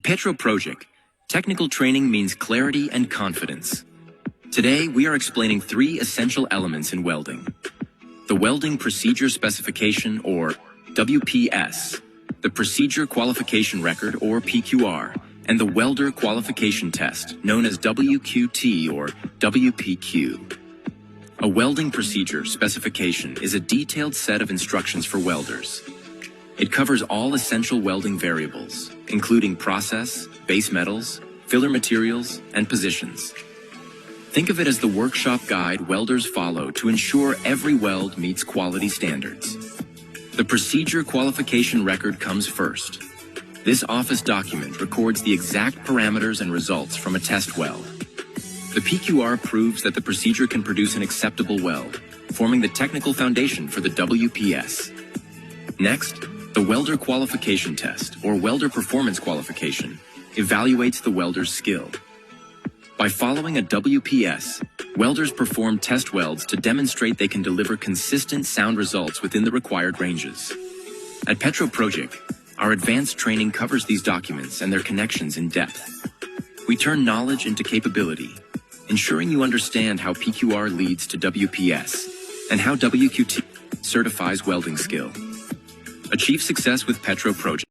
Petro Projik, technical training means clarity and confidence. Today, we are explaining 3 essential elements in welding. The Welding Procedure Specification, or WPS, the Procedure Qualification Record, or PQR, and the Welder Qualification Test, known as WQT or WPQ. A welding procedure specification is a detailed set of instructions for welders. It covers all essential welding variables, including process, base metals, filler materials, and positions. Think of it as the workshop guide welders follow to ensure every weld meets quality standards. The Procedure Qualification Record comes first. This office document records the exact parameters and results from a test weld. The PQR proves that the procedure can produce an acceptable weld, forming the technical foundation for the WPS. Next, the Welder Qualification Test, or Welder Performance Qualification, evaluates the welder's skill. By following a WPS, welders perform test welds to demonstrate they can deliver consistent sound results within the required ranges. At Petro Projik, our advanced training covers these documents and their connections in depth. We turn knowledge into capability, ensuring you understand how PQR leads to WPS and how WQT certifies welding skill. Achieve success with Petro Projik.